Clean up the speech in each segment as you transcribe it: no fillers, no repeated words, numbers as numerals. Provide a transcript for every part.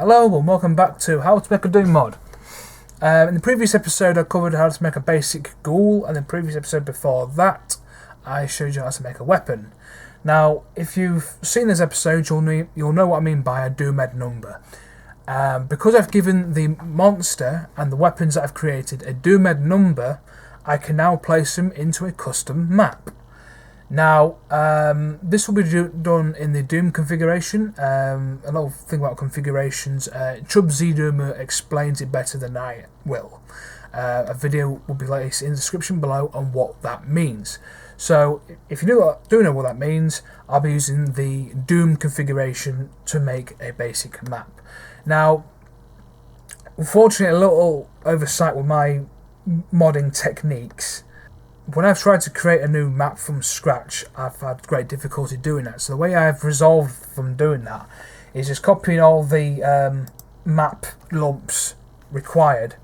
Hello and welcome back to How to Make a Doom Mod. In the previous episode I covered how to make a basic ghoul, and in the previous episode before that I showed you how to make a weapon. Now if you've seen this episode you'll know what I mean by a Doom WAD number. Because I've given the monster and the weapons that I've created a Doom WAD number, I can now place them into a custom map. Now, this will be done in the Doom configuration. A little thing about configurations, Chub ZDoomer explains it better than I will. A video will be placed in the description below on what that means. So, if you do know what that means, I'll be using the Doom configuration to make a basic map. Now, unfortunately, a little oversight with my modding techniques. When I've tried to create a new map from scratch, I've had great difficulty doing that. So the way I've resolved from doing that is just copying all the map lumps required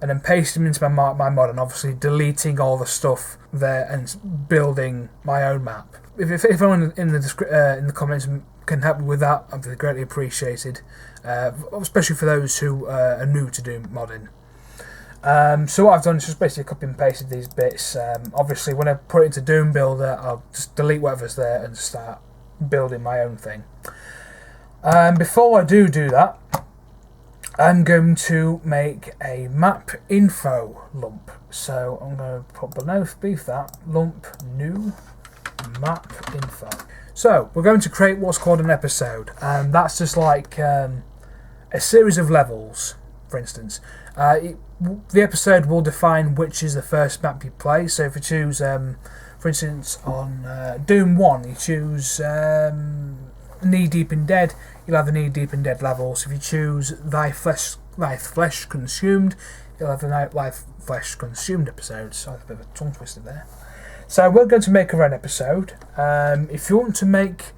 and then pasting them into my mod, and obviously deleting all the stuff there and building my own map. If anyone in the comments can help me with that, I'd be greatly appreciated, especially for those who are new to Doom modding. So what I've done is just basically copy and pasted these bits. Obviously when I put it into Doom Builder I'll just delete whatever's there and start building my own thing. Before I do that, I'm going to make a map info lump. So I'm going to put beneath that lump new map info. So we're going to create what's called an episode, and that's just like a series of levels, for instance. The episode will define which is the first map you play. So if you choose, for instance, on Doom 1, you choose Knee Deep in Dead, you'll have the Knee Deep in Dead levels. If you choose Thy Flesh Consumed, you'll have the Thy Flesh Consumed episode. So that's a bit of a tongue twister there. So we're going to make our own episode. If you want to make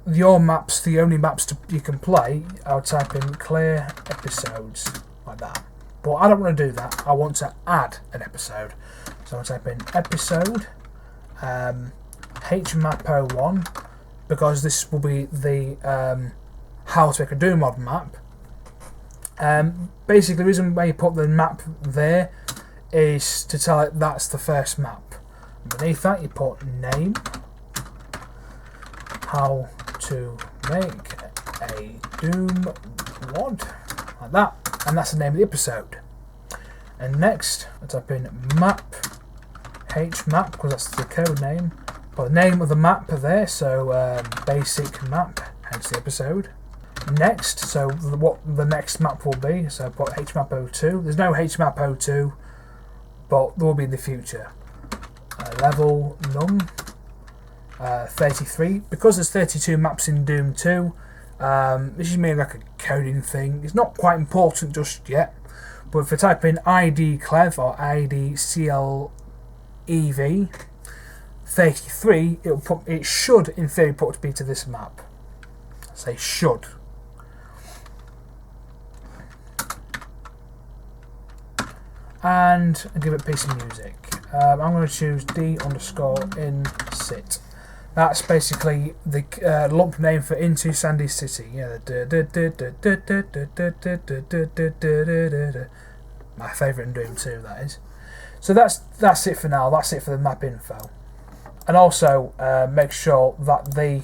your maps the only maps you can play, I'll type in clear episodes like that. But I don't want to do that. I want to add an episode. So I'll type in episode hmap01, because this will be the how to make a Doom mod map. Basically the reason why you put the map there is to tell it that's the first map. Beneath that you put name, how to make a Doom WAD, like that. And that's the name of the episode. And next, I type in map, hmap, because that's the code name. Put the name of the map there, so basic map, hence the episode. Next, so what the next map will be, so I put hmap02. There's no hmap02, but there will be in the future. Level num 33, because there's 32 maps in Doom 2. This is mainly like a coding thing. It's not quite important just yet, but if I type in ID clev or ID CLEV 33, it should in theory put me to this map. Say should. And I'll give it a piece of music. I'm going to choose D_in_sit. That's basically the lump name for Into Sandy City. Yeah, my favourite in Doom 2, that is. So that's it for now. That's it for the map info. And also make sure that the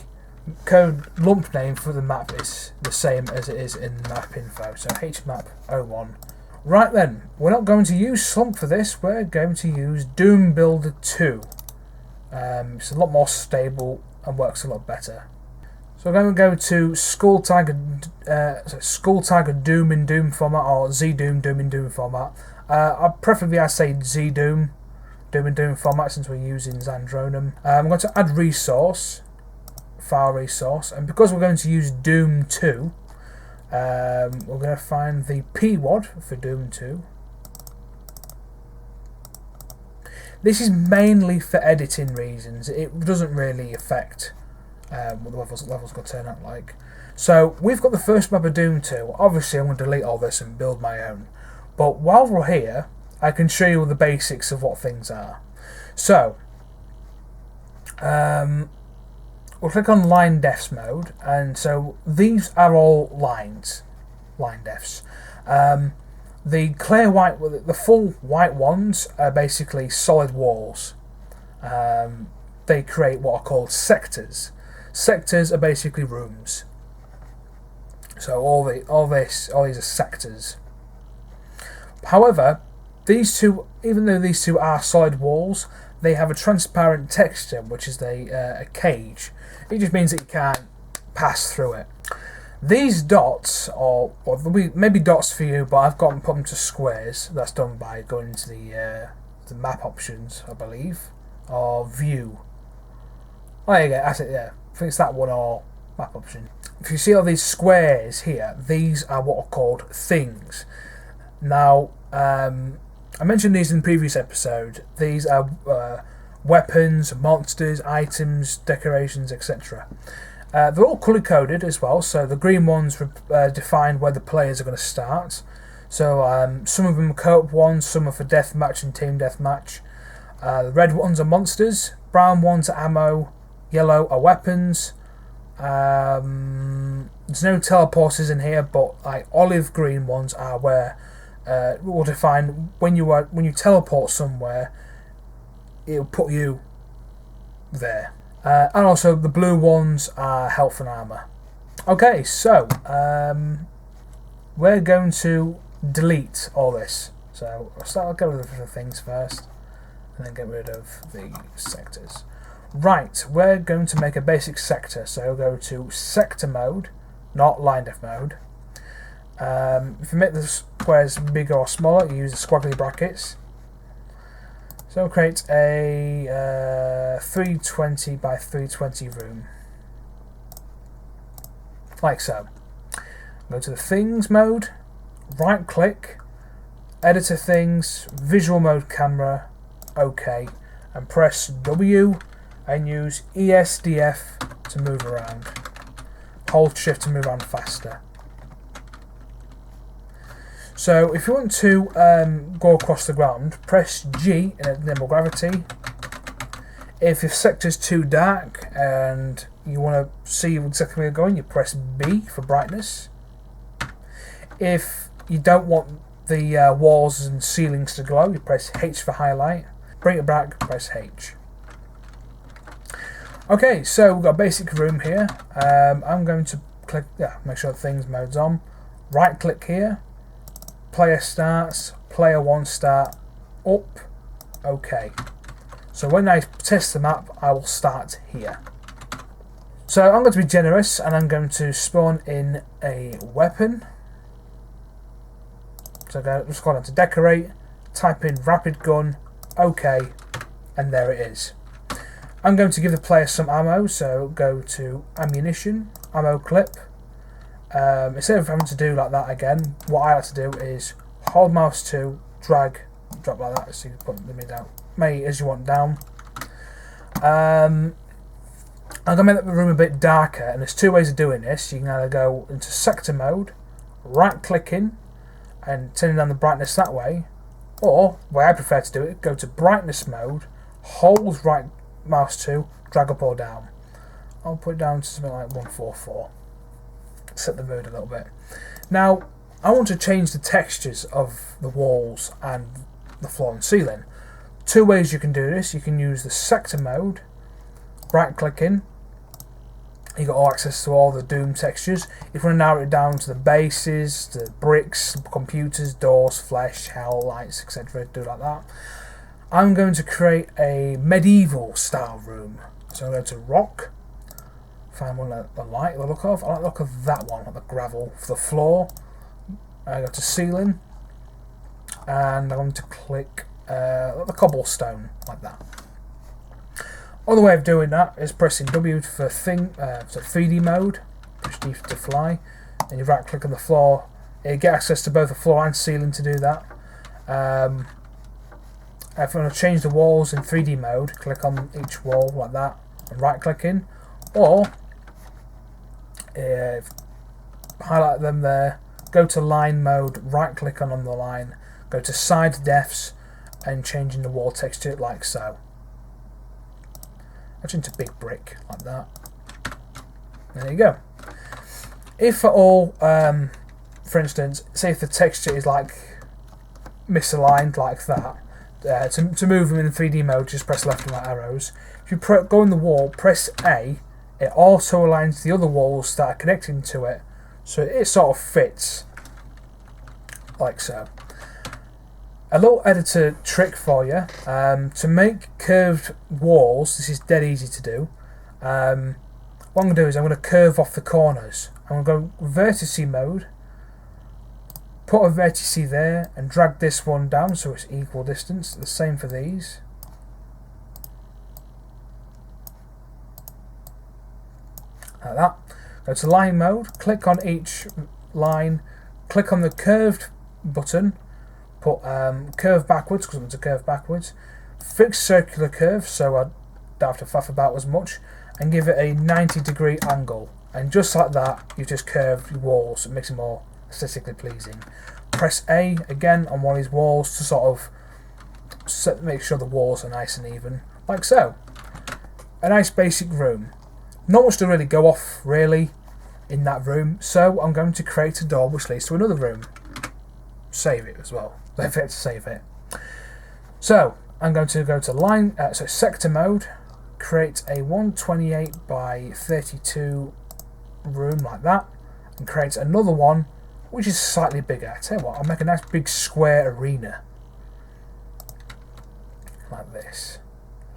code lump name for the map is the same as it is in the map info. So hmap01. Right then, we're not going to use Slump for this. We're going to use Doom Builder 2. It's a lot more stable and works a lot better. So I'm going to go to Skull Tiger Doom in Doom format, or ZDoom Doom in Doom format. Preferably I say ZDoom Doom in Doom format, since we're using Xandronum. I'm going to add resource, file resource, and because we're going to use Doom 2, we're going to find the PWAD for Doom 2. This is mainly for editing reasons. It doesn't really affect what the levels going to turn out like. So we've got the first map of Doom 2. Obviously I'm going to delete all this and build my own. But while we're here, I can show you the basics of what things are. So we'll click on line defs mode, and so these are all lines. line defs. The clear white, the full white ones are basically solid walls. They create what are called sectors. Sectors are basically rooms. So all these are sectors. However, these two, even though these two are solid walls, they have a transparent texture, which is a cage. It just means that you can't pass through it. These dots, or maybe dots for you, but I've got them put them to squares. That's done by going into the map options, I believe, or view. Oh, there you go. That's it. Yeah, I think it's that one, or map option. If you see all these squares here, these are what are called things. Now, I mentioned these in the previous episode. These are weapons, monsters, items, decorations, etc. They're all colour coded as well, so the green ones define where the players are going to start. So some of them are co-op ones, some are for deathmatch and team deathmatch. The red ones are monsters, brown ones are ammo, yellow are weapons. There's no teleporters in here, but like olive green ones are where will define when you teleport somewhere, it'll put you there. And also the blue ones are health and armour. Okay, so we're going to delete all this. So I'll get rid of the things first, and then get rid of the sectors. Right, we're going to make a basic sector. So go to sector mode, not line def mode. If you make the squares bigger or smaller, you use the squiggly brackets. So create a 320 by 320 room, like so. Go to the things mode, right click, editor things, visual mode camera, OK, and press W and use ESDF to move around. Hold shift to move around faster. So if you want to go across the ground, press G and enable gravity. If your sector's too dark and you want to see exactly where you're going, you press B for brightness. If you don't want the walls and ceilings to glow, you press H for highlight. Bring it back, press H. Okay, so we've got a basic room here. I'm going to click, make sure the things mode's on. Right click here. Player starts, player 1 start, up, OK. So when I test the map, I will start here. So I'm going to be generous and I'm going to spawn in a weapon. So just go down to decorate, type in rapid gun, OK, and there it is. I'm going to give the player some ammo, so go to ammunition, ammo clip. Instead of having to do like that again, what I like to do is hold mouse 2, drag, drop like that, so you put the mid down, may as you want down. I'm going to make the room a bit darker, and there's two ways of doing this. You can either go into sector mode, right clicking, and turning down the brightness that way, or, the way I prefer to do it, go to brightness mode, hold right mouse 2, drag up or down. I'll put it down to something like 144. Set the mood a little bit. Now I want to change the textures of the walls and the floor and ceiling. Two ways you can do this. You can use the sector mode, right clicking, you got all access to all the Doom textures. If you want to narrow it down to the bases, the bricks, computers, doors, flesh, hell, lights, etc., do like that. I'm going to create a medieval style room. So I'm going to rock, find one that I like the look of. I like the look of that one, like the gravel for the floor. I go to ceiling, and I'm going to click the cobblestone, like that. Other way of doing that is pressing W for 3D mode, push D to fly, and you right click on the floor. You get access to both the floor and ceiling to do that. If you want to change the walls in 3D mode, click on each wall like that and right clicking, or highlight them there, go to line mode, right click on the line, go to side defs and changing the wall texture like so. That's into big brick like that. There you go. If at all for instance, say if the texture is like misaligned like that, to move them in 3D mode, just press left and right arrows. If you go in the wall, press A, it also aligns the other walls that are connecting to it, so it sort of fits, like so. A little editor trick for you, to make curved walls, this is dead easy to do. What I'm going to do is I'm going to curve off the corners. I'm going to go vertice mode, put a vertice there and drag this one down so it's equal distance. The same for these. Like that. Go to line mode, click on each line, click on the curved button, put curve backwards because I want to curve backwards, fix circular curve so I don't have to faff about as much, and give it a 90-degree angle. And just like that, you've just curved your walls. It makes it more aesthetically pleasing. Press A again on one of these walls to sort of make sure the walls are nice and even, like so. A nice basic room. Not much to really go off really in that room, so I'm going to create a door which leads to another room. Save it as well. Don't forget to save it. So I'm going to go to sector mode, create a 128 by 32 room like that, and create another one which is slightly bigger. I tell you what, I'll make a nice big square arena like this.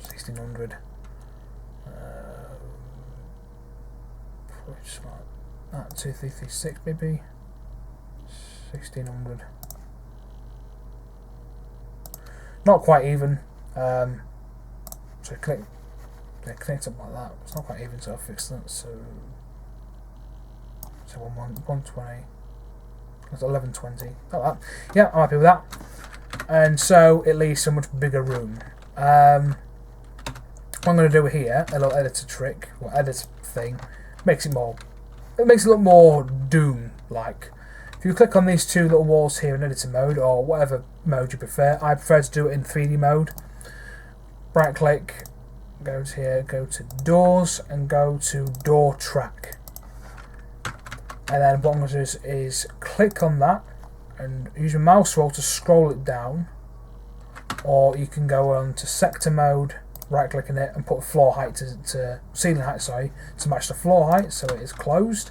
1600. Just like that. 2336 maybe. 1600. Not quite even. So connect up like that. It's not quite even, so I'll fix that. So 120. That's 1120. Like that. Yeah, I'm happy with that. And so it leaves a much bigger room. What I'm going to do here, a little editor trick, or edit thing, makes it look more Doom like. If you click on these two little walls here in editor mode, or whatever mode you prefer, I prefer to do it in 3D mode. Right click, go to here, go to doors, and go to door track. And then what I'm going to do is click on that and use your mouse wheel to scroll it down, or you can go on to sector mode, right click on it and put floor height to ceiling height, sorry, to match the floor height so it is closed.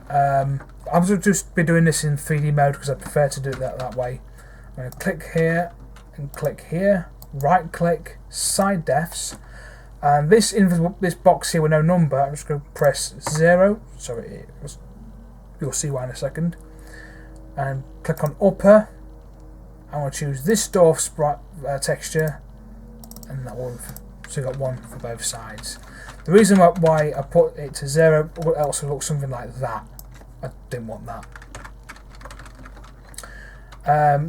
I'm going to just be doing this in 3D mode because I prefer to do it that way. I'm going to click here and click here, right click, side defs, and this box here with no number, I'm just going to press 0, sorry, you'll see why in a second, and click on upper. I'm going to choose this door texture and that one, so you got one for both sides. The reason why I put it to 0, it also looks something like that. I didn't want that.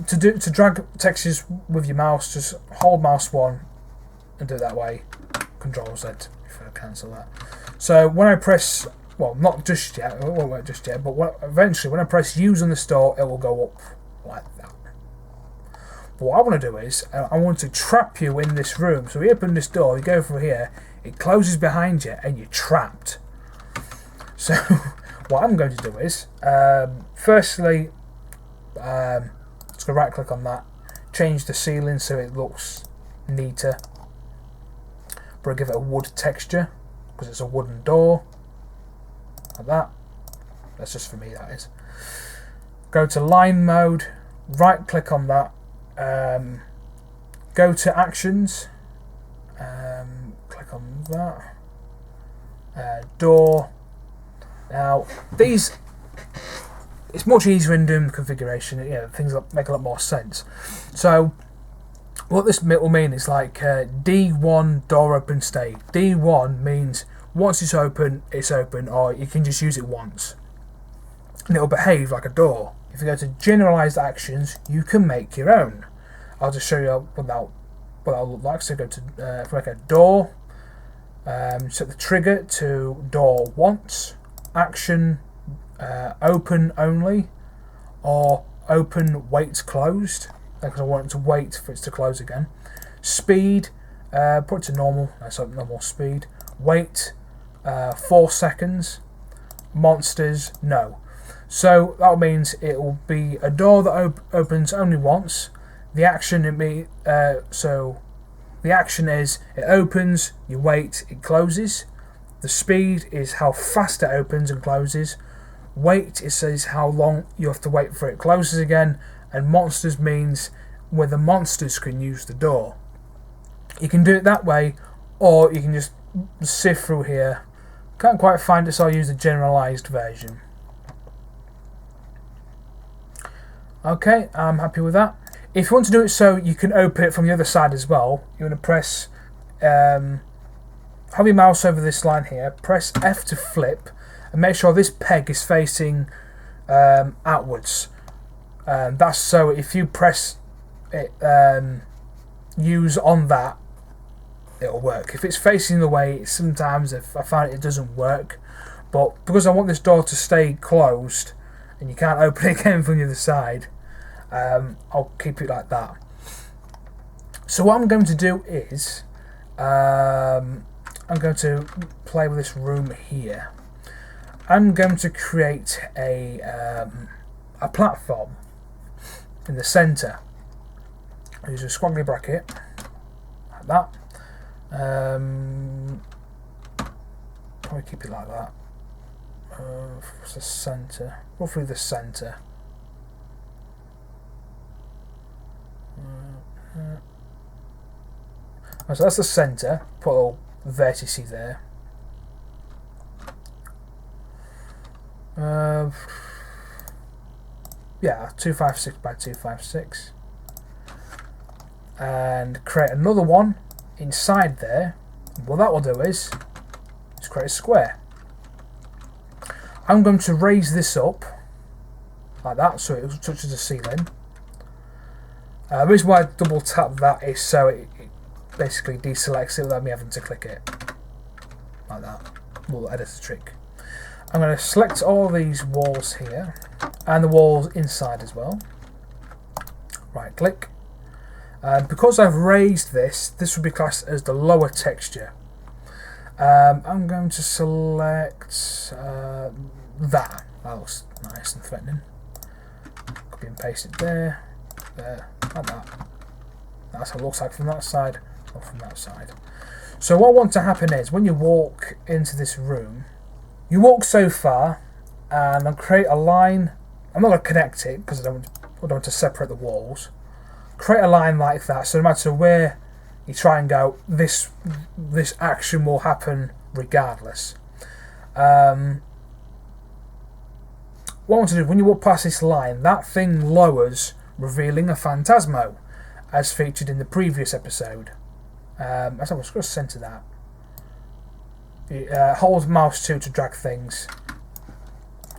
To drag textures with your mouse, just hold mouse 1 and do it that way. Control Z if I cancel that. So when I press, well, not just yet, it won't work just yet, but eventually when I press use on the store, it will go up like that. But what I want to do is, I want to trap you in this room. So you open this door, you go through here, it closes behind you, and you're trapped. So what I'm going to do is, firstly, just go right click on that, change the ceiling so it looks neater, but give it a wood texture because it's a wooden door, like that. That's just for me, that is. Go to line mode, right click on that, go to actions, click on that, door. Now these, it's much easier in Doom configuration, things make a lot more sense. So what this will mean is like D1 door open state. D1 means once it's open, or you can just use it once and it'll behave like a door. If you go to Generalized Actions, you can make your own. I'll just show you what that'll look like. So go to make a door, set the trigger to door once, action open only, or open wait closed, because I want it to wait for it to close again. Speed, put it to normal, so normal speed. Wait, 4 seconds. Monsters, no. So that means it will be a door that opens only once. The action the action is it opens, you wait, it closes. The speed is how fast it opens and closes. Wait, it says how long you have to wait for it closes again. And monsters means whether monsters can use the door. You can do it that way, or you can just sift through here. Can't quite find it, so I'll use the generalized version. Okay, I'm happy with that. If you want to do it so you can open it from the other side as well, you want to press, have your mouse over this line here, press F to flip, and make sure this peg is facing outwards. That's so if you press it, use on that, it'll work. If it's facing the way, sometimes if I find it doesn't work, but because I want this door to stay closed and you can't open it again from the other side, I'll keep it like that. So what I'm going to do is I'm going to play with this room here. I'm going to create a platform in the centre. Use a squiggly bracket like that. Probably keep it like that. What's the centre? Roughly the centre. So that's the centre. Put a little vertice there. Yeah, 256 by 256. And create another one inside there. What that will do is create a square. I'm going to raise this up like that so it touches the ceiling. The reason why I double tap that is so it basically deselects it without me having to click it. Like that. Little editor trick. I'm going to select all these walls here and the walls inside as well. Right click. Because I've raised this will be classed as the lower texture. I'm going to select that. That looks nice and threatening. Copy and paste it there, like that. That's how it looks like from that side or from that side. So what I want to happen is when you walk into this room, you walk so far and I'll create a line. I'm not going to connect it because I don't want to separate the walls. Create a line like that, so no matter where you try and go, this action will happen regardless. What I want to do, when you walk past this line, that thing lowers, revealing a phantasmo, as featured in the previous episode. I'm just going to centre that. Hold mouse 2 to drag things,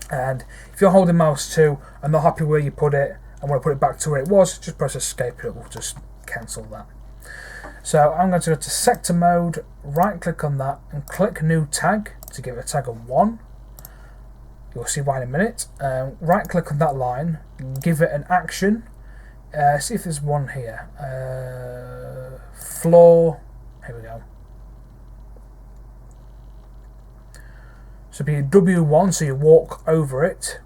and if you're holding mouse 2 and not happy where you put it and want to put it back to where it was, just press escape, it will just cancel that. So I'm going to go to sector mode, right click on that and click new tag to give it a tag of 1. You'll see why in a minute. Right click on that line, give it an action. See if there's one here. Floor, here we go. So be W1, so you walk over it.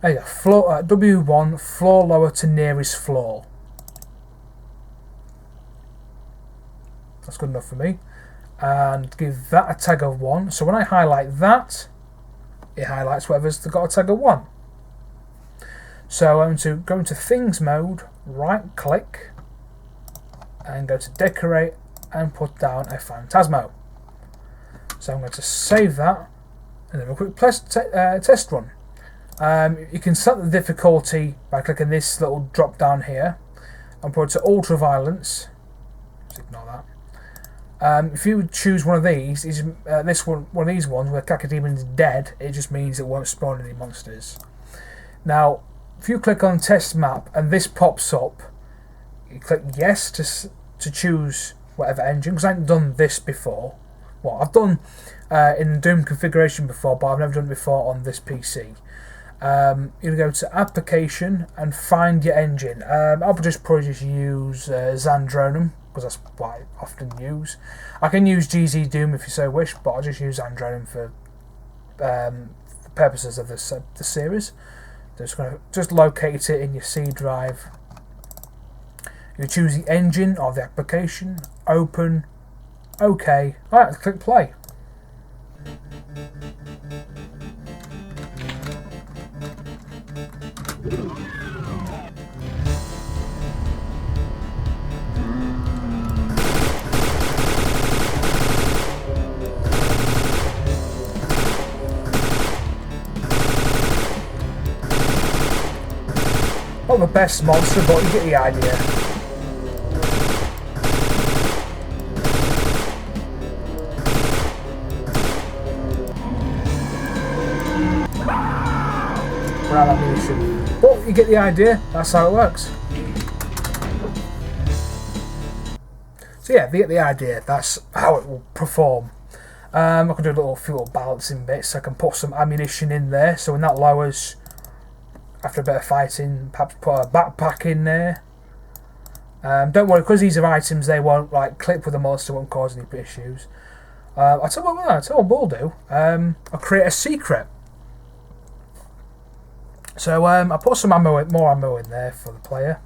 There you go, floor, W1, floor lower to nearest floor. That's good enough for me. And give that a tag of 1. So when I highlight that, it highlights whatever's got a tag of 1. So I'm going to go into things mode, right click, and go to decorate and put down a phantasmo. So I'm going to save that and then a quick test run. You can set the difficulty by clicking this little drop down here and put it to ultra violence. Just ignore that. If you choose one of these, one of these ones where Cacademon's dead, it just means it won't spawn any monsters. Now, if you click on test map and this pops up, you click yes to choose whatever engine, because I haven't done this before. Well, I've done in Doom configuration before, but I've never done it before on this PC. You'll go to application and find your engine. I'll probably just use Xandronum because that's what I often use. I can use GZ Doom if you so wish, but I'll just use Android for the purposes of this the series. Just going to just locate it in your C drive. You choose the engine of the application, open, OK. Alright, click play. Not the best monster, but you get the idea. We're out of ammunition. But you get the idea, that's how it works. So yeah, you get the idea, that's how it will perform. I can do a few little balancing bits. I can put some ammunition in there, so when that lowers, after a bit of fighting, perhaps put a backpack in there. Don't worry, because these are items, they won't like clip with the monster, won't cause any issues. I'll tell you what we'll do. I'll create a secret. So I put some ammo, more ammo in there for the player.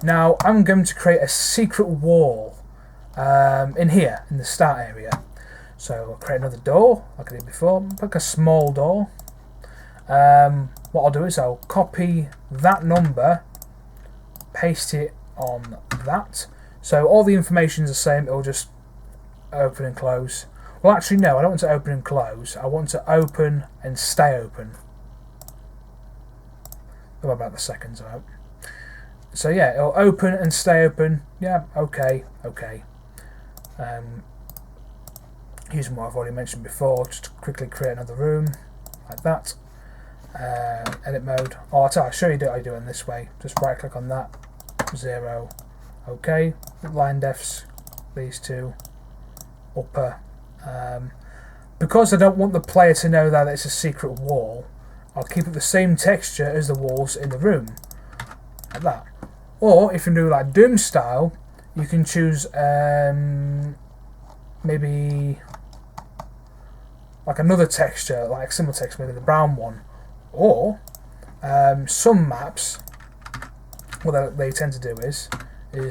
Now I'm going to create a secret wall in here, in the start area. So I'll create another door, like I did before, like a small door. What I'll do is I'll copy that number, paste it on that. So all the information is the same, it'll just open and close. Well actually no, I don't want to open and close, I want to open and stay open. About the seconds out. So yeah, it'll open and stay open. Yeah, okay. Using what I've already mentioned before, just to quickly create another room like that. Edit mode. Oh, I'll show you what I do in this way. Just right click on that. 0. Okay. Line defs. These two. Upper. Because I don't want the player to know that it's a secret wall, I'll keep it the same texture as the walls in the room, like that. Or if you do like Doom style, you can choose maybe like another texture, like similar texture, maybe the brown one. Or some maps, what they tend to do is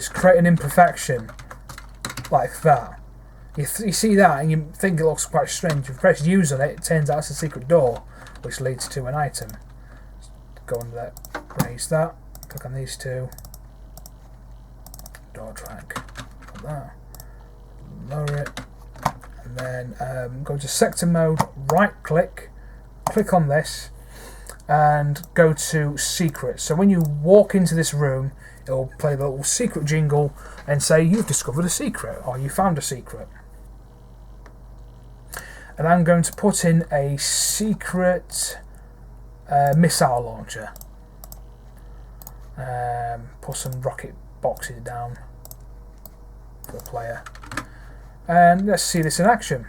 create an imperfection like that. You see that and you think it looks quite strange. If you press use on it, it turns out it's a secret door, which leads to an item. Go under that, raise that, click on these two, door track, like that, lower it, and then go to sector mode, right click, click on this, and go to secret. So when you walk into this room, it will play the little secret jingle and say you've discovered a secret or you found a secret. And I'm going to put in a secret missile launcher. Put some rocket boxes down for the player. And let's see this in action.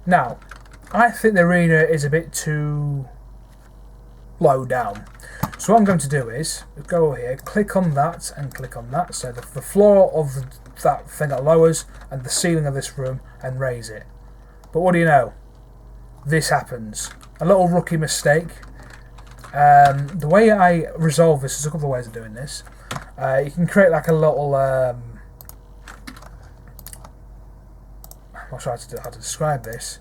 Now, I think the arena is a bit too low down. So what I'm going to do is go over here, click on that and click on that. So the floor of that thing that lowers and the ceiling of this room and raise it. But what do you know? This happens. A little rookie mistake. The way I resolve this, there's a couple of ways of doing this. You can create like a little... I'm not sure how to describe this.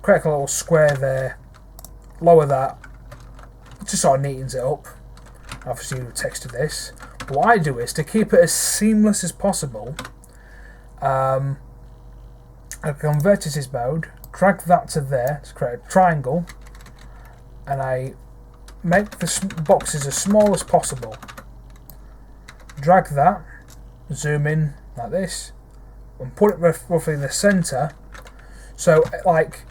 Create a little square there, lower that, just sort of neatens it up. Obviously you texture this. But what I do is, to keep it as seamless as possible, I go on vertices mode, drag that to there to create a triangle, and I make the boxes as small as possible. drag that, zoom in like this, and put it roughly in the centre. So, like,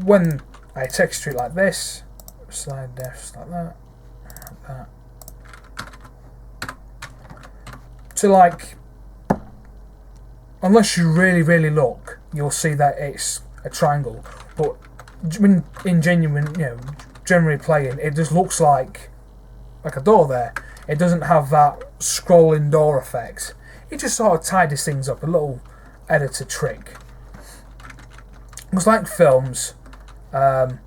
when I texture it like this, slide defs like that, So, like, unless you really look, you'll see that it's a triangle. But when in genuine, generally playing, it just looks like a door there. It doesn't have that scrolling door effect. It just sort of tidies things up, a little editor trick. It's like films,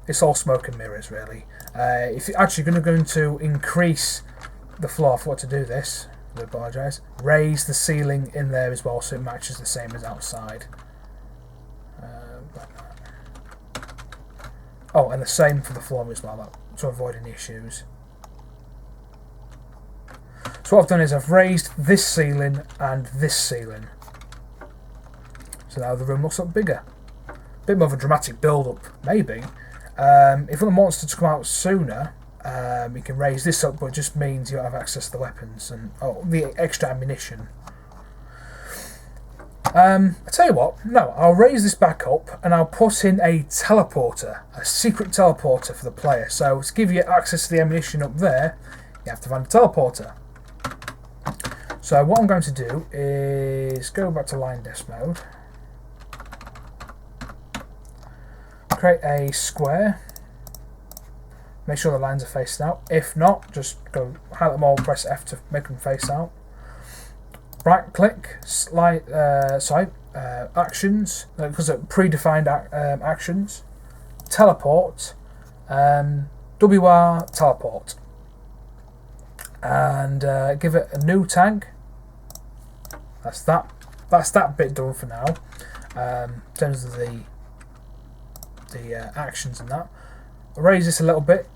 it's all smoke and mirrors really. If you're actually going to increase the floor, I forgot to do this, I apologise. Raise the ceiling in there as well so it matches the same as outside. Oh, and the same for the floor as well, to avoid any issues. So what I've done is I've raised this ceiling and this ceiling. So now the room looks a lot bigger. A bit more of a dramatic build-up, maybe. If you want the monster to come out sooner, you can raise this up, but it just means you don't have access to the weapons and the extra ammunition. I tell you what, no, I'll raise this back up and I'll put in a teleporter, a secret teleporter for the player. So to give you access to the ammunition up there, you have to find a teleporter. So what I'm going to do is go back to line desk mode, create a square, make sure the lines are facing out. If not, just go highlight them all, press F to make them face out. Right click, actions, because they're predefined actions, teleport, WAD teleport, and give it a new tag. That's that bit done for now. In terms of the actions and that, erase this a little bit,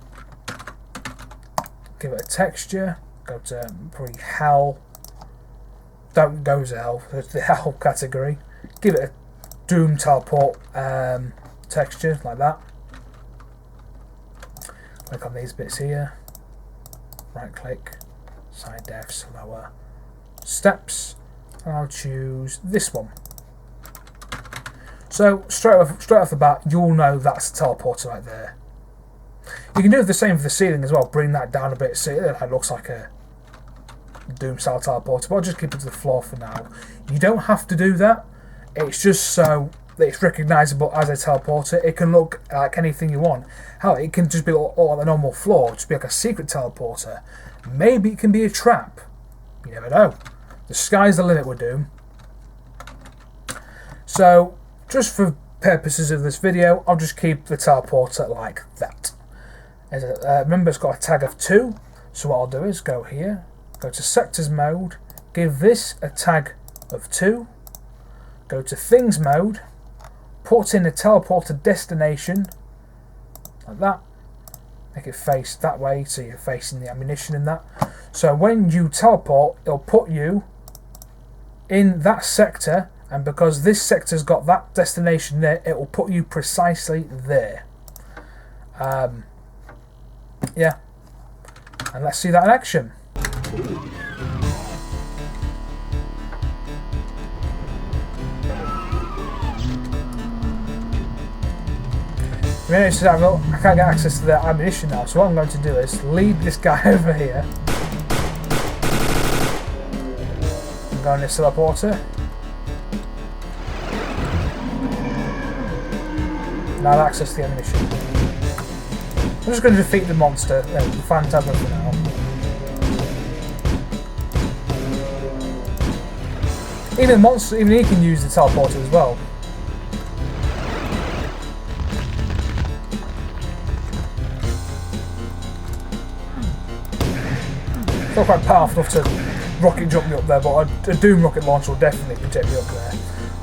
give it a texture, go to probably hell. Don't go to hell, it's the hell category. Give it a Doom teleport texture like that. Click on these bits here. Right click, side defs, lower steps, and I'll choose this one. So straight off the bat, you'll know that's the teleporter right there. You can do the same for the ceiling as well. Bring that down a bit, see it looks like a Doom style teleporter, but I'll just keep it to the floor for now. You don't have to do that. It's just so that it's recognisable as a teleporter. It can look like anything you want. Hell, it can just be all on the normal floor, just be like a secret teleporter. Maybe it can be a trap. You never know. The sky's the limit with Doom. So, just for purposes of this video, I'll just keep the teleporter like that. Remember, it's got a tag of 2. So what I'll do is go here, go to sectors mode, give this a tag of 2, go to things mode, put in a teleporter destination, like that, make it face that way so you're facing the ammunition in that. So when you teleport, it'll put you in that sector, and because this sector's got that destination there, it will put you precisely there. Yeah, and let's see that in action. I can't get access to the ammunition now, so what I'm going to do is lead this guy over here. I'm going to teleporter. Now I'll access the ammunition. I'm just going to defeat the monster, the Phantasma for now. Even the monster, even he can use the teleporter as well. It's not quite powerful enough to rocket jump me up there, but a Doom rocket launcher will definitely protect me up there.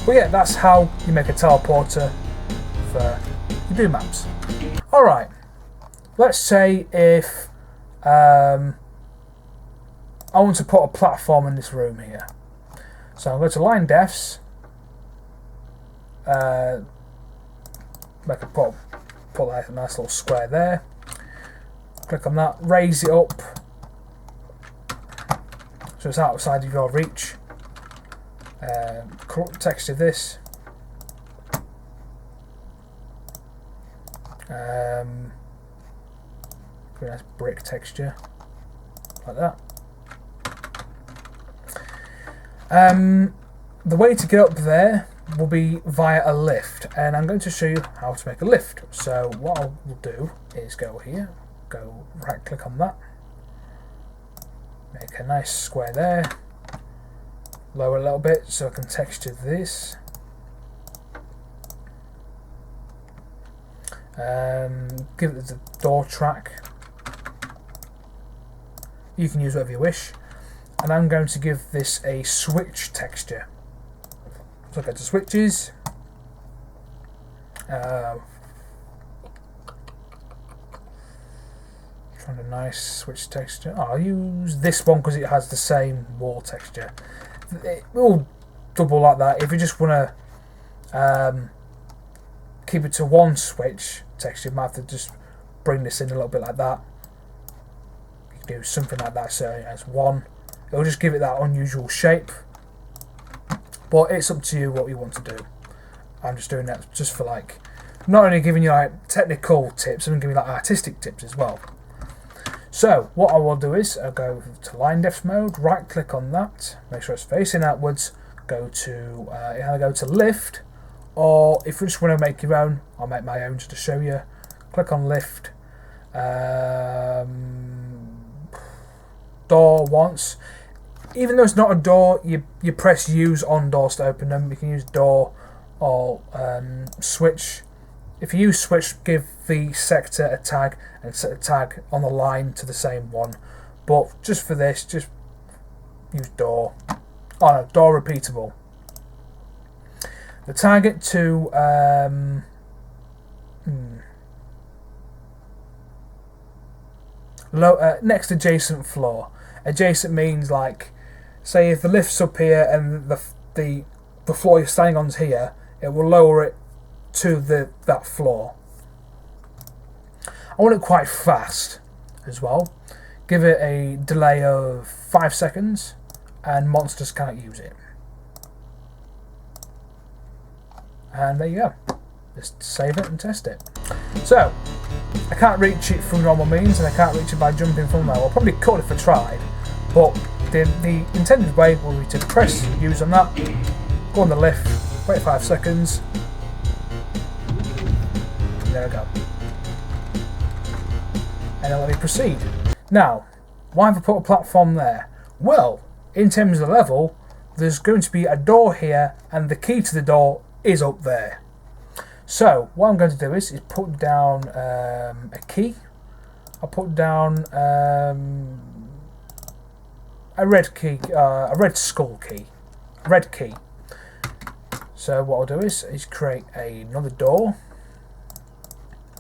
But yeah, that's how you make a teleporter for your Doom maps. Alright, let's say if I want to put a platform in this room here. So I'll go to line defs, make a put a nice little square there, click on that, raise it up so it's outside of your reach. Corrupt texture this. Pretty nice brick texture, like that. The way to get up there will be via a lift, and I'm going to show you how to make a lift. So what I will do is go here, go right click on that, make a nice square there, lower a little bit so I can texture this. Give it the door track. You can use whatever you wish, and I'm going to give this a switch texture. So go to switches, find a nice switch texture. I'll use this one because it has the same wall texture. It will double like that. If you just want to keep it to one switch texture, you might have to just bring this in a little bit like that. You can do something like that, so as one. It'll just give it that unusual shape. But it's up to you what you want to do. I'm just doing that just for like, not only giving you like technical tips, I'm giving you like artistic tips as well. So what I will do is I'll go to line depth mode, right click on that, make sure it's facing outwards, go to either go to lift, or if you just want to make your own, I'll make my own just to show you. Click on lift, door once. Even though it's not a door, you press use on doors to open them. You can use door or switch. If you use switch, give the sector a tag and set a tag on the line to the same one. But just for this, just use door. Oh no, door repeatable. The target to next adjacent floor. Adjacent means like, say if the lift's up here and the floor you're standing on is here, it will lower it to that floor. I want it quite fast as well. Give it a delay of 5 seconds, and monsters can't use it. And there you go. Just save it and test it. So, I can't reach it through normal means, and I can't reach it by jumping from there. I'll probably could if I tried, but the intended way will be to press use on that, go on the lift, wait 5 seconds, and there I go. And then let me proceed. Now, why have I put a platform there? Well, in terms of the level, there's going to be a door here, and the key to the door is up there. So, what I'm going to do is put down a key. I'll put down a red key, a red skull key, red key. So what I'll do is create another door,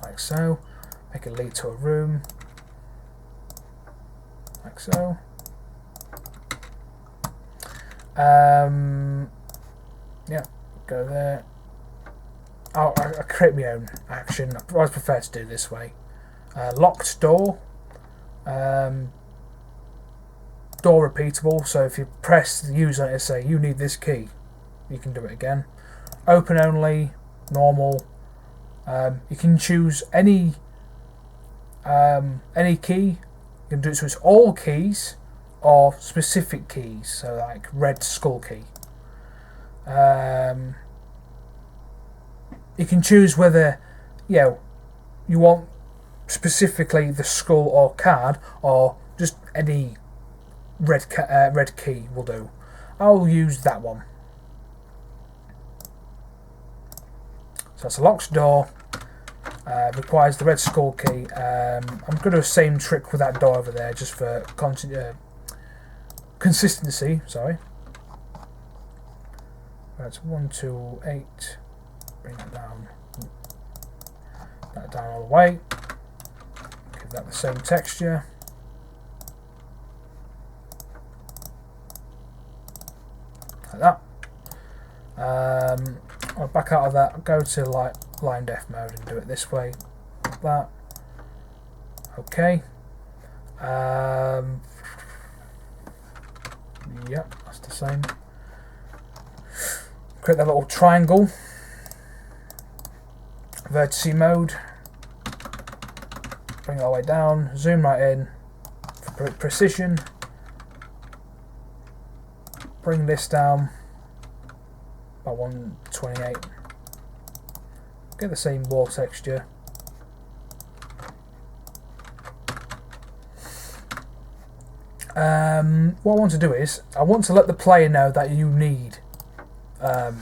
like so, make it lead to a room, like so. Yeah, go there. I'll create my own action. I always prefer to do this way. Locked door. Door repeatable, so if you press the use on it and say you need this key, you can do it again. Open only, normal. You can choose any key. You can do it so it's all keys or specific keys, so like red skull key. You can choose whether you want specifically the skull or card, or just any red key will do. I'll use that one. So that's a locked door. Requires the red skull key. I'm going to do the same trick with that door over there, just for consistency. Sorry. That's 1, 2, 8. Bring that down. That down all the way. Give that the same texture. Like that. I'll back out of that, go to line depth mode and do it this way, like that. Okay. Yep, that's the same. Create that little triangle. Vertice mode. Bring it all the way down. Zoom right in for precision. Bring this down by 128. Get the same wall texture. What I want to do is, I want to let the player know that you need a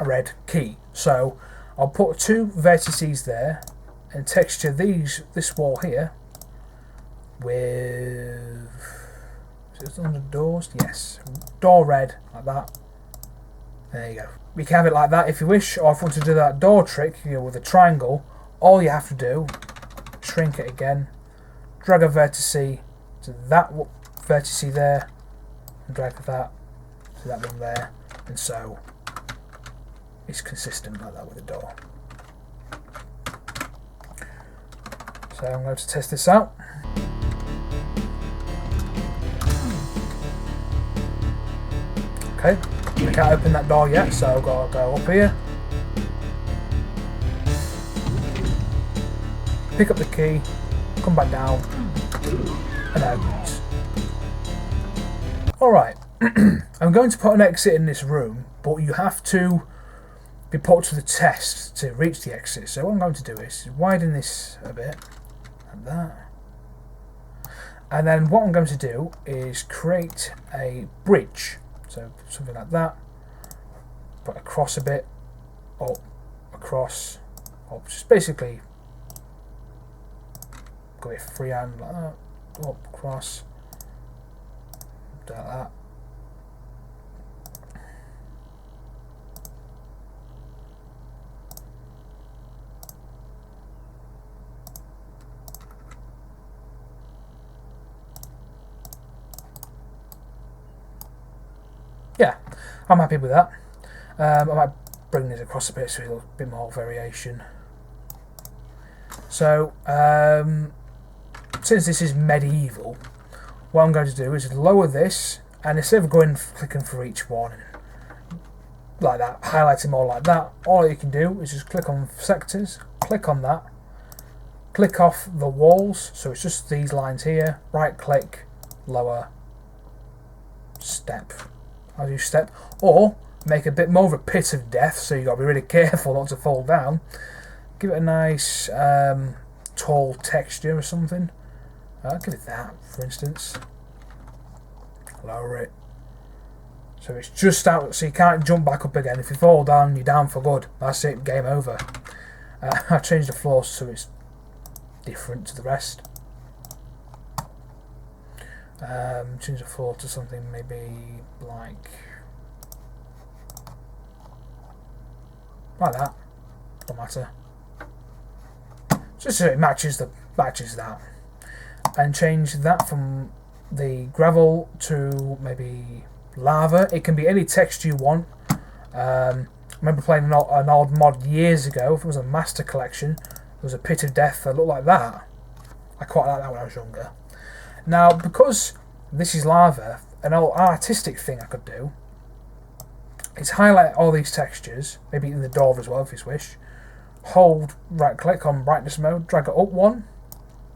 red key. So I'll put 2 vertices there and texture this wall here with, is it under doors? Yes, door red, like that. There you go. You can have it like that if you wish, or if you want to do that door trick, with a triangle, all you have to do, shrink it again, drag a vertice to that vertice there, and drag that to that one there, and so it's consistent like that with the door. So I'm going to test this out. Okay, I can't open that door yet, so I've got to go up here, pick up the key, come back down, and opens. Alright, I'm going to put an exit in this room, but you have to be put to the test to reach the exit. So what I'm going to do is widen this a bit, like that. And then what I'm going to do is create a bridge. So something like that, put across a bit, up, across, up, just basically go it freehand like that, up, across, do like that. Yeah, I'm happy with that. I might bring this across a bit so there's a bit more variation. So, since this is medieval, what I'm going to do is lower this, and instead of clicking for each one like that, highlighting more like that, all you can do is just click on sectors, click on that, click off the walls, so it's just these lines here, right click, lower, step. I'll do step, or make a bit more of a pit of death, so you've got to be really careful not to fall down. Give it a nice tall texture or something. I'll give it that, for instance. Lower it. So it's just out, so you can't jump back up again. If you fall down, you're down for good. That's it, game over. I've changed the floor so it's different to the rest. Change the floor to something maybe like that. Don't matter. Just so it matches that, and change that from the gravel to maybe lava. It can be any texture you want. I remember playing an old mod years ago. If it was a master collection, there was a pit of death that looked like that. I quite like that when I was younger. Now, because this is lava, an old artistic thing I could do is highlight all these textures, maybe in the door as well if you wish. Hold right click on brightness mode, drag it up one,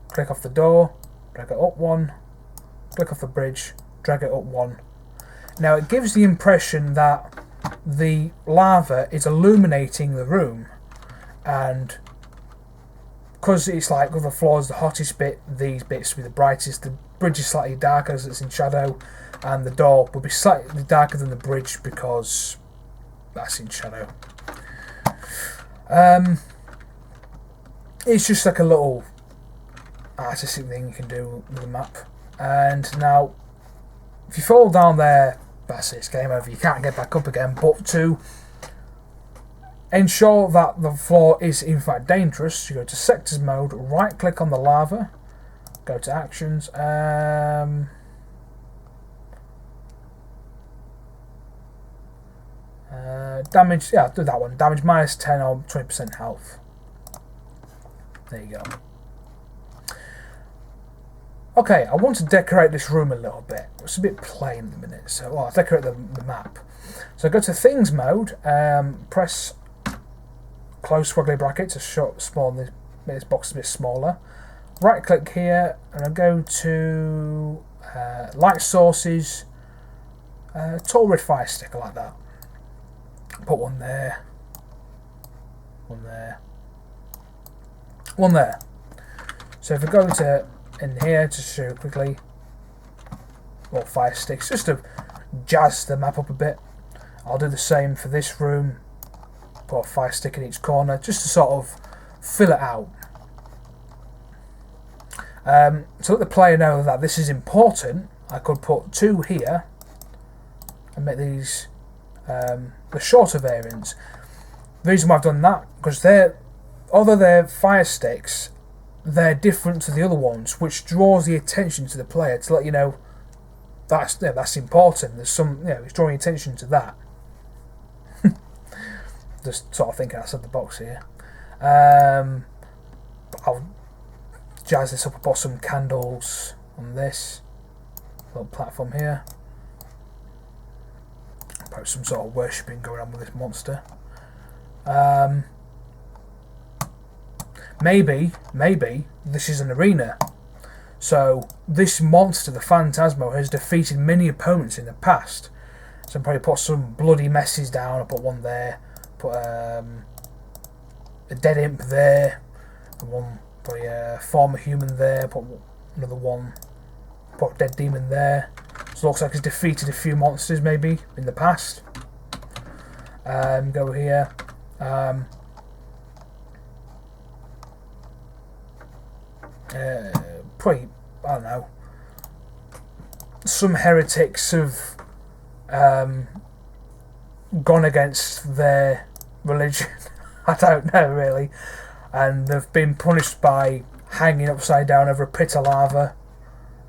click off the door, drag it up one, click off the bridge, drag it up one. Now it gives the impression that the lava is illuminating the room, and because it's like the floor is the hottest bit, these bits will be the brightest. The bridge is slightly darker as it's in shadow, and the door will be slightly darker than the bridge because that's in shadow. It's just like a little artistic thing you can do with the map. And now, if you fall down there, that's it, it's game over. You can't get back up again. But to ensure that the floor is in fact dangerous, you go to sectors mode, right click on the lava, go to actions, damage, yeah, do that one, damage minus 10 or 20% health. There you go. Okay, I want to decorate this room a little bit. It's a bit plain at the minute, so I'll decorate the map. So go to Things mode, press close squiggly bracket to make this box a bit smaller. Right click here, and I'll go to Light Sources, tall red fire sticker like that. Put one there, one there, one there. So if we go to in here to show you quickly, or fire sticks, just to jazz the map up a bit. I'll do the same for this room. Put a fire stick in each corner, just to sort of fill it out. To let the player know that this is important, I could put 2 here and make these the shorter variants. The reason why I've done that, because although they're fire sticks, they're different to the other ones, which draws the attention to the player to let you know that's important. There's it's drawing attention to that. Just sort of thinking outside the box here. I'll jazz this up. I'll put some candles on this little platform here. Put some sort of worshipping going on with this monster. Maybe this is an arena. So this monster, the Phantasmo, has defeated many opponents in the past. So I'll probably put some bloody messes down. I'll put one there. Put a dead imp there. One, probably a former human there. Put another one. Put a dead demon there. So it looks like it's defeated a few monsters maybe in the past. Go here. Probably, I don't know, some heretics have gone against their religion. I don't know really, and they've been punished by hanging upside down over a pit of lava.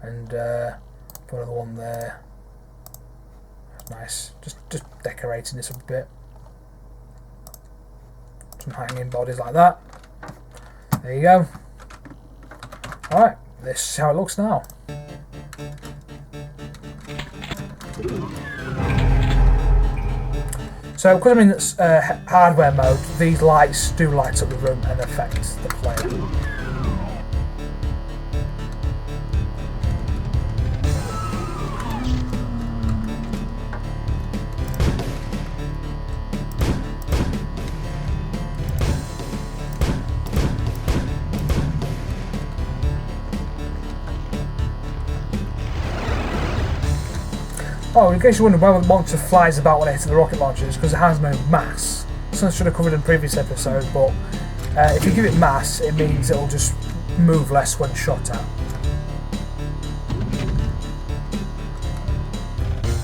And put another one there. That's nice. Just decorating this up a bit. Some hanging bodies like that. There you go. Alright, this is how it looks now. So because I'm in hardware mode, these lights do light up the room and affect the player. Oh, in case you're wondering why the monster flies about when it hits the rocket launchers, because it has no mass. Something I should have covered in a previous episode, but if you give it mass, it means it'll just move less when shot at.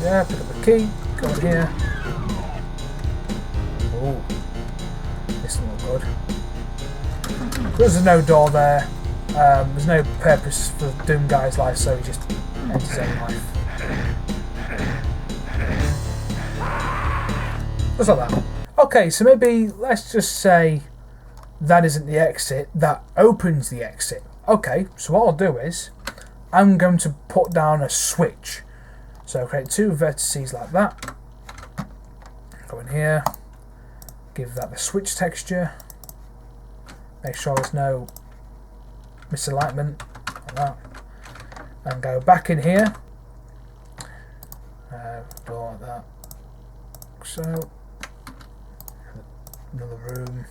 Yeah, pick up the key, go in here. Oh, this doesn't look good. There's no door there. There's no purpose for Doom Guy's life, so he just ends his own life. Just like that. Okay, so maybe let's just say that isn't the exit, that opens the exit. Okay, so what I'll do is I'm going to put down a switch. So create 2 vertices like that. Go in here, give that the switch texture. Make sure there's no misalignment like that. And go back in here. Door like that. So another room.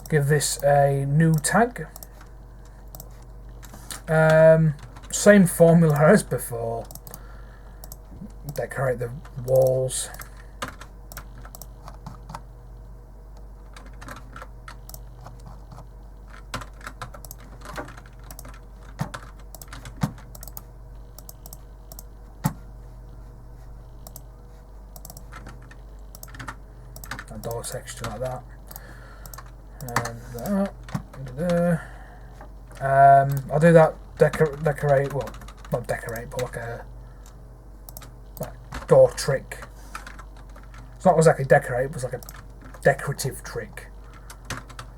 Give this a new tag. Same formula as before. Decorate the walls. A door texture like that. And that. I'll do that. Decorate. Well, not decorate, but like a door trick. It's not exactly decorate, but it's like a decorative trick.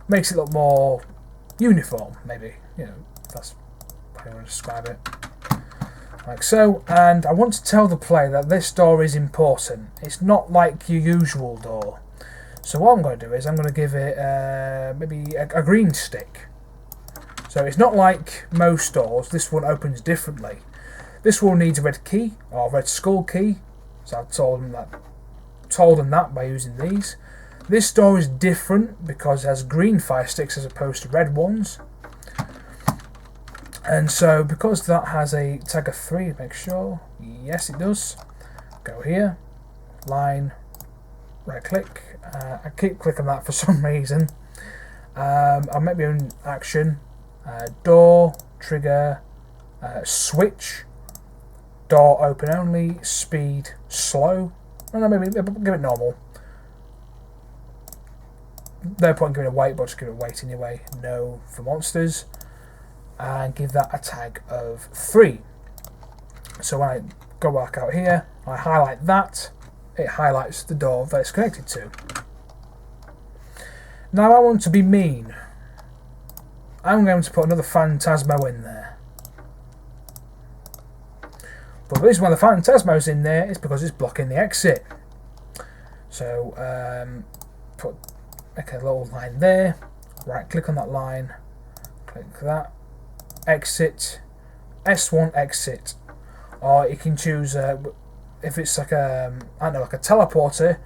Makes it look more uniform, maybe. You know, that's how you want to describe it. Like so, and I want to tell the player that this door is important. It's not like your usual door. So what I'm going to do is I'm going to give it maybe a green stick. So it's not like most doors. This one opens differently. This one needs a red key or a red skull key. So I told them that by using these. This door is different because it has green fire sticks as opposed to red ones. And so because that has a tag of 3, make sure, yes it does. Go here, line, right click. I keep clicking that for some reason. I'll make my own action. Door, trigger, switch, door open only, speed, slow. No, maybe give it normal. No point giving it weight, but just give it weight anyway. No for monsters. And give that a tag of 3. So when I go back out here, I highlight that, it highlights the door that it's connected to. Now I want to be mean. I'm going to put another Phantasmo in there. But the reason why the Phantasmo's in there is because it's blocking the exit. So make a little line there, right click on that line, click that, exit, S1 exit, or you can choose if it's like a I don't know, like a teleporter,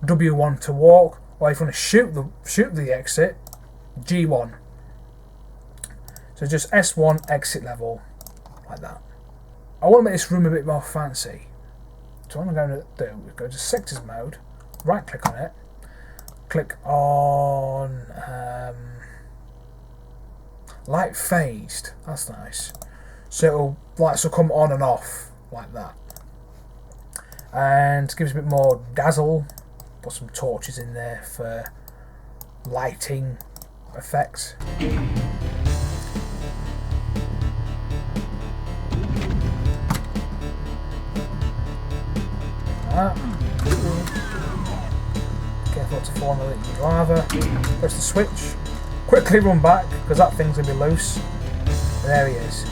W1 to walk, or if you want to shoot the exit, G1. So just S1 exit level, like that. I want to make this room a bit more fancy. So what I'm going to do is go to sectors mode, right click on it, click on light phased. That's nice. So lights will come on and off like that, and gives a bit more dazzle. Put some torches in there for lighting effects. Careful to fall in the lava. Press the switch. Quickly run back because that thing's gonna be loose. And there he is.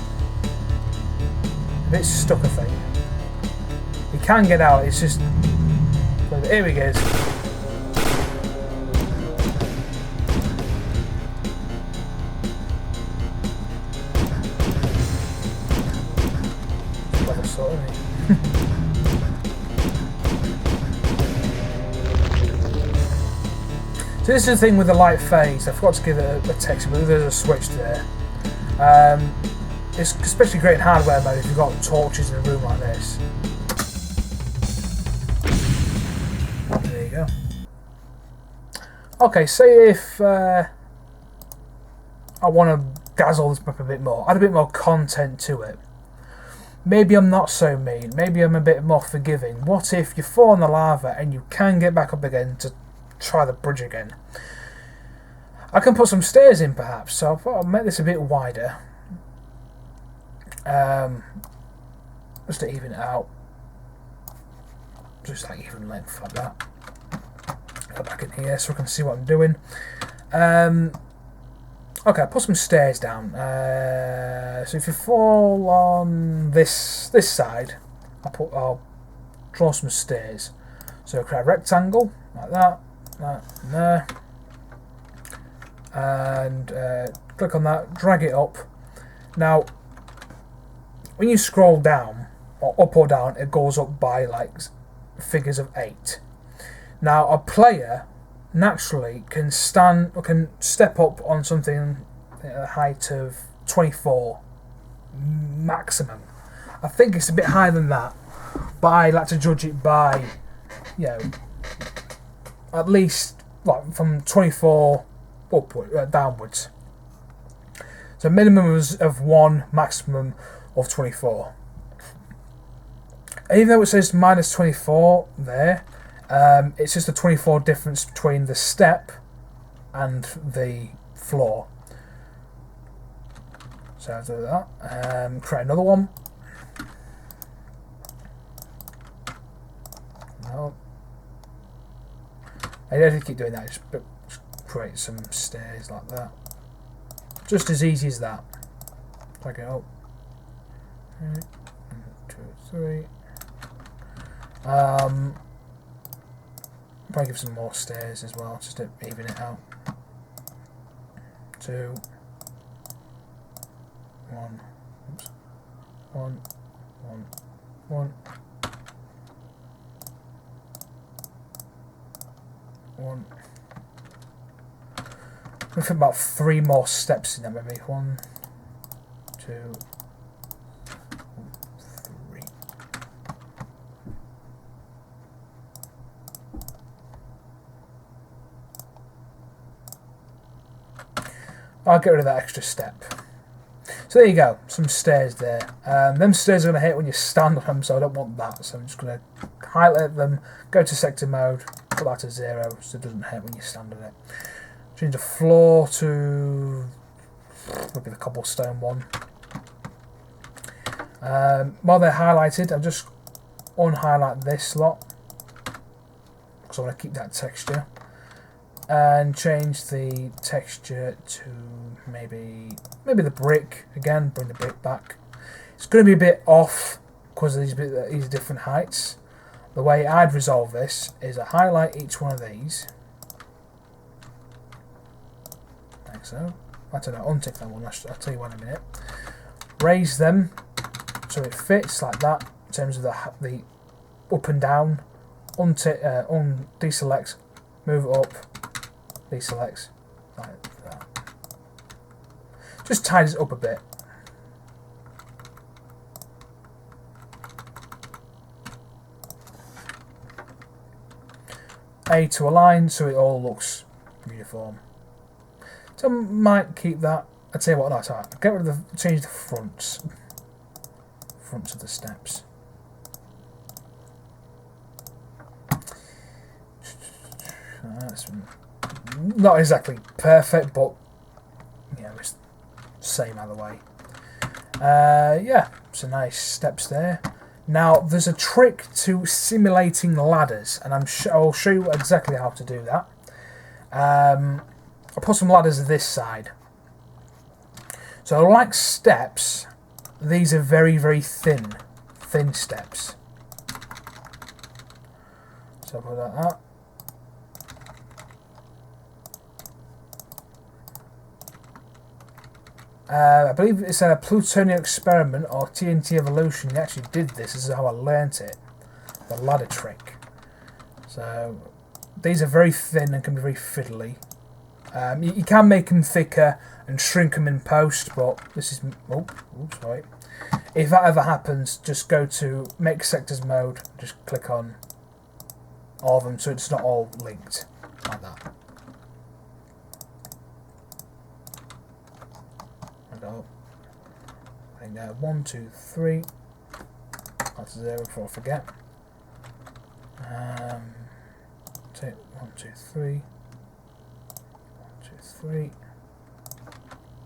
A bit stuck, I think. He can get out. It's just here he goes. Clever sort, isn't he? So this is the thing with the light phase. I forgot to give it a texture, but there's a switch there. It's especially great in hardware mode if you've got torches in a room like this. There you go. Okay, say if I want to dazzle this map a bit more, add a bit more content to it. Maybe I'm not so mean, maybe I'm a bit more forgiving. What if you fall in the lava and you can get back up again to try the bridge again? I can put some stairs in perhaps, so I'll make this a bit wider. Just to even it out. Just like even length like that. Go back in here so I can see what I'm doing. Okay, I'll put some stairs down. So if you fall on this side, I'll draw some stairs. So create a rectangle like that, and there, and click on that, drag it up. Now, when you scroll down, or up or down, it goes up by like figures of 8. Now, a player naturally can step up on something at a height of 24 maximum. I think it's a bit higher than that, but I like to judge it by, you know, at least like from 24 upward, downwards. So minimum of 1, maximum of 24. Even though it says minus 24 there, it's just a 24 difference between the step and the floor. So I'll do that. Create another one. No. And you don't have to keep doing that, just create some stairs like that. Just as easy as that. Drag it up. 1, 2, 3. Probably give some more stairs as well, just to even it out. 2, 1, oops, 1, 1, 1, 1. I think about 3 more steps in there, maybe 1, 2, 3. I'll get rid of that extra step. So there you go, some stairs there. Them stairs are going to hit when you stand on them, so I don't want that. So I'm just going to highlight them, go to sector mode, put that to 0 so it doesn't hit when you stand on it. Change the floor to maybe the cobblestone one. While they're highlighted, I'll just unhighlight this lot because I want to keep that texture. And change the texture to maybe the brick again. Bring the brick back. It's going to be a bit off because of these different heights. The way I'd resolve this is I highlight each one of these, like so. I don't know, untick that one. I'll tell you what in a minute. Raise them so it fits like that in terms of the up and down. Deselect, move it up. Deselects like that. Just tidies it up a bit. A to align so it all looks uniform. So I might keep that. I'd say what that's at. Get rid of change the fronts of the steps. That's not exactly perfect, but yeah, it's the same either way. Yeah, some nice steps there. Now, there's a trick to simulating ladders, and I'll show you exactly how to do that. I'll put some ladders this side. So, like steps, these are very, very thin steps. So, I'll put that like that. I believe it's a plutonium experiment or TNT evolution. They actually did this. This is how I learnt it. The ladder trick. So these are very thin and can be very fiddly. You can make them thicker and shrink them in post, but this is... Oh, sorry. If that ever happens, just go to make sectors mode. Just click on all of them so it's not all linked like that. I think 1, 2, 3. That's 0 before I forget. 1, 2, 3. 1, 2, 3.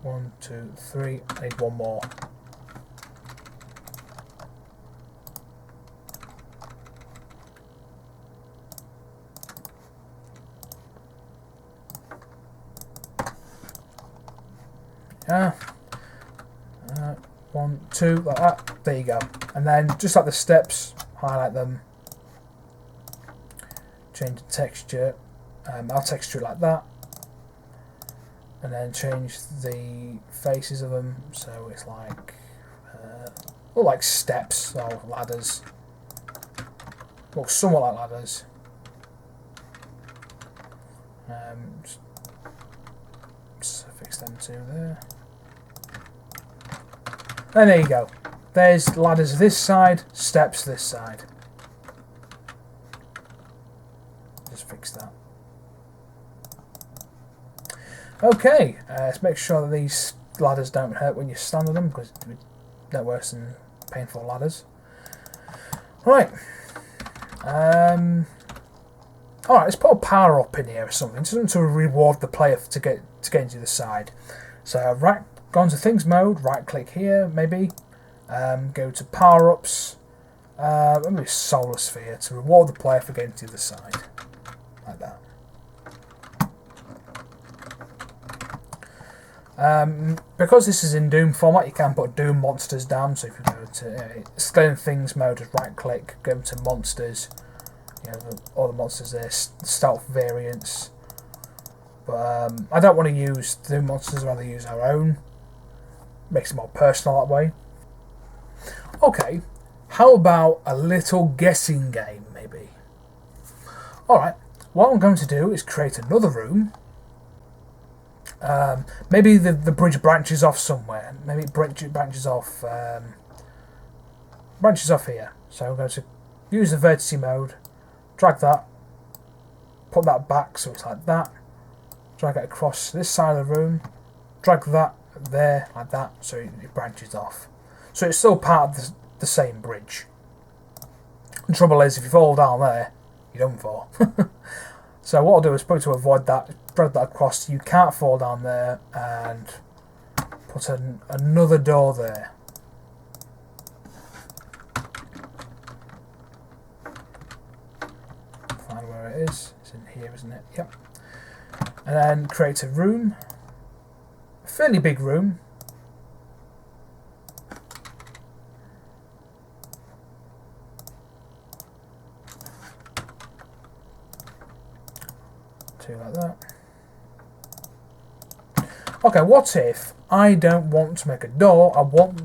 1, 2, 3. I need one more. Yeah. 1, 2, like that. There you go. And then, just like the steps, highlight them. Change the texture. I'll texture it like that. And then change the faces of them so it's like, look like steps or ladders. Look somewhat like ladders. Just fix them two there. And there you go. There's ladders this side, steps this side. Just fix that. Okay, let's make sure that these ladders don't hurt when you stand on them, because they're worse than painful ladders. Right. Alright, let's put a power up in here or something to reward the player to get into the side. So go into things mode, right click here maybe, go to power ups, maybe solar sphere to reward the player for getting to the side, like that. Because this is in Doom format, you can put Doom monsters down. So if you go to Scaling Things mode, just right click, go to Monsters. You know, all the monsters there, stealth variants. But I don't want to use Doom monsters, I'd rather use our own. Makes it more personal that way. Okay, how about a little guessing game, maybe? Alright, what I'm going to do is create another room. Maybe the bridge branches off somewhere. Maybe it branches off here. So I'm going to use the vertice mode, drag that, put that back so it's like that, drag it across this side of the room, drag that there like that so it branches off. So it's still part of the same bridge. The trouble is, if you fall down there, you don't fall. So what I'll do is probably to avoid that, drag that across. You can't fall down there, and put another door there. Find where it is. It's in here, isn't it? Yep. And then create a room, a fairly big room. Two like that. Okay, what if I don't want to make a door? I want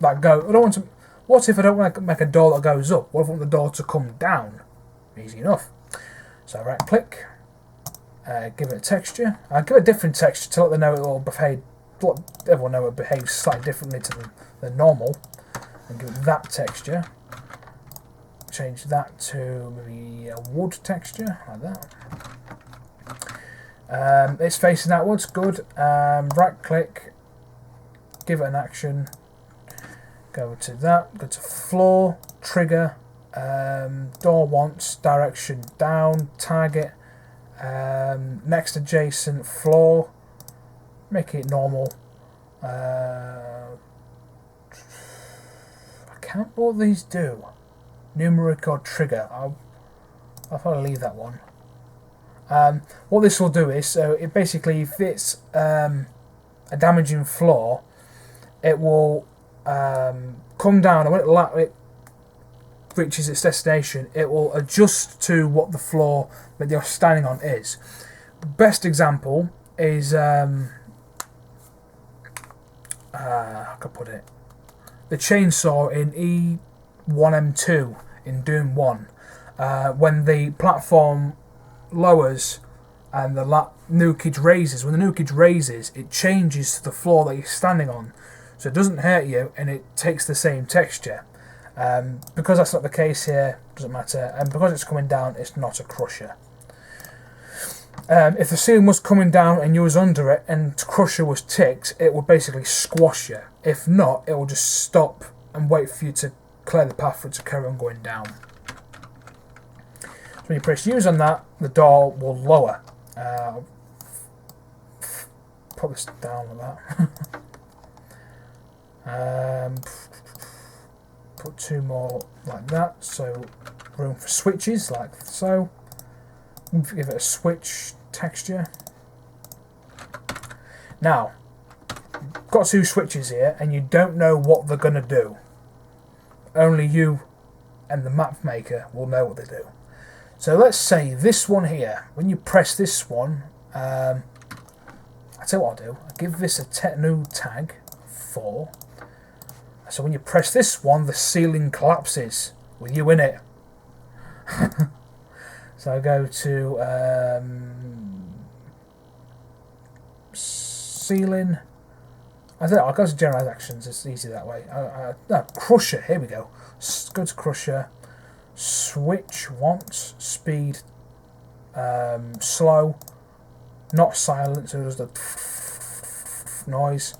I don't want to. What if I don't want to make a door that goes up? What if I want the door to come down? Easy enough. So right click, give it a texture. I'll give it a different texture to let them know it will behave. Let everyone know it behaves slightly differently to the normal. And give it that texture. Change that to maybe a wood texture like that. It's facing outwards. Good. Right click, give it an action. Go to that. Go to floor, trigger. Door wants direction down, target, next adjacent floor, make it normal. I can't what these do. Numeric or trigger. I'll probably leave that one. What this will do is, so it basically, if it's a damaging floor, it will come down, and when it reaches its destination, it will adjust to what the floor that you're standing on is. The best example is how can I put it? The chainsaw in E1M2 in Doom 1. When the platform lowers and the nukage raises, when the nukage raises, it changes to the floor that you're standing on. So it doesn't hurt you, and it takes the same texture. Because that's not the case here, doesn't matter, and because it's coming down, it's not a crusher. If the ceiling was coming down and you was under it and crusher was ticked, it would basically squash you. If not, it will just stop and wait for you to clear the path for it to carry on going down. So when you press use on that, the door will lower. Put this down like that. Put two more like that, so room for switches like so. Give it a switch texture. Now, got two switches here, and you don't know what they're going to do. Only you and the map maker will know what they do. So let's say this one here, when you press this one, I'll tell you what I'll do. I'll give this a new tag, 4. So when you press this one, the ceiling collapses with you in it. So I go to ceiling. I don't know, I'll go to Generalized Actions, it's easy that way. No, Crusher, here we go. Go to Crusher. Switch wants speed, slow, not silent, so there's the noise.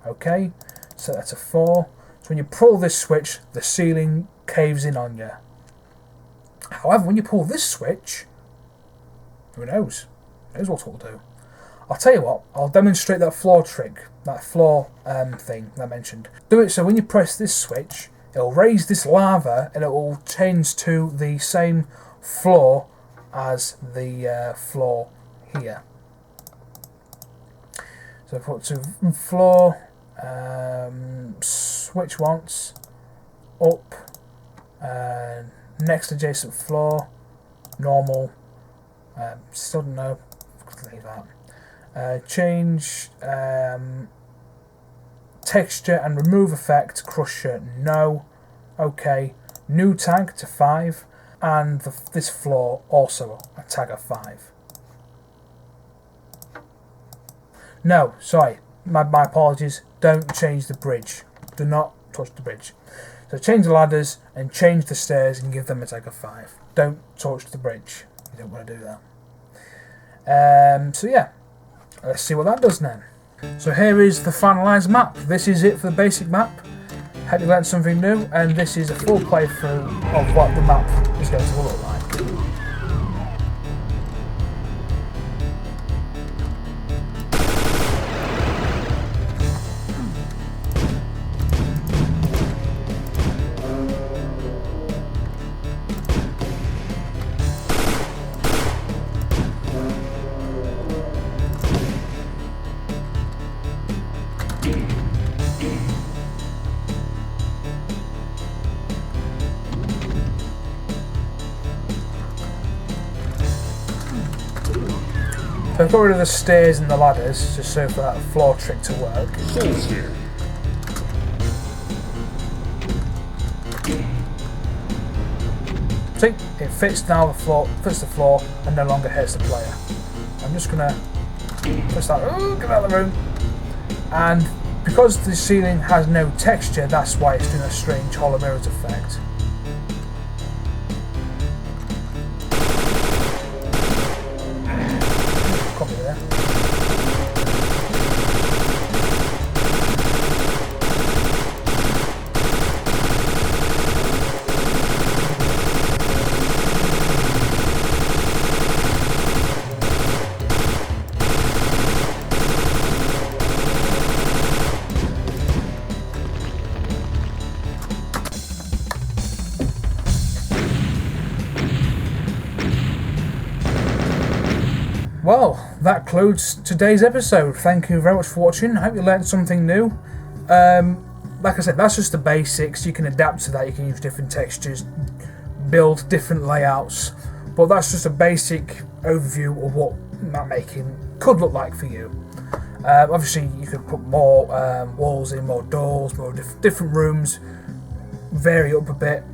Okay, set that to 4. So when you pull this switch, the ceiling caves in on you. However, when you pull this switch, who knows? Who knows what it will do? I'll tell you what, I'll demonstrate that floor trick, that floor thing that I mentioned. Do it so when you press this switch, it'll raise this lava and it will change to the same floor as the floor here. So put to floor, switch once, up, next adjacent floor, normal, still don't know, leave that. Change texture and remove effect, crusher, no, okay, new tag to 5, and this floor also a tag of 5. No, sorry, my apologies, don't change the bridge, do not touch the bridge. So change the ladders and change the stairs and give them a tag of 5. Don't touch the bridge, you don't want to do that. So yeah, let's see what that does then. So here is the finalised map. This is it for the basic map. Hope you learned something new, and this is a full playthrough of what the map is going to look like. So I've got rid of the stairs and the ladders, just so for that floor trick to work. See, it fits now fits the floor and no longer hurts the player. I'm just gonna push that, get out of the room. And because the ceiling has no texture, that's why it's doing a strange hollow mirrors effect. Copy there. Well, that concludes today's episode. Thank you very much for watching. I hope you learned something new. Like I said, that's just the basics. You can adapt to that. You can use different textures, build different layouts. But that's just a basic overview of what map making could look like for you. Obviously, you could put more walls in, more doors, more different rooms, vary up a bit.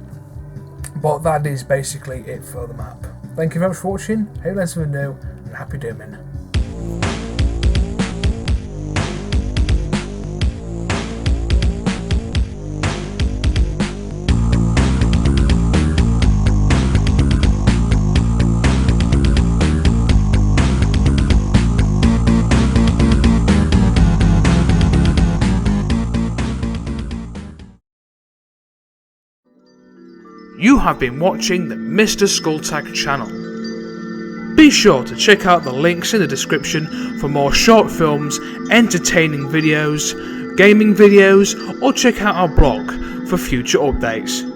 But that is basically it for the map. Thank you very much for watching. Hope you learned something new. Happy dooming. You have been watching the Mr. Skulltag channel. Be sure to check out the links in the description for more short films, entertaining videos, gaming videos, or check out our blog for future updates.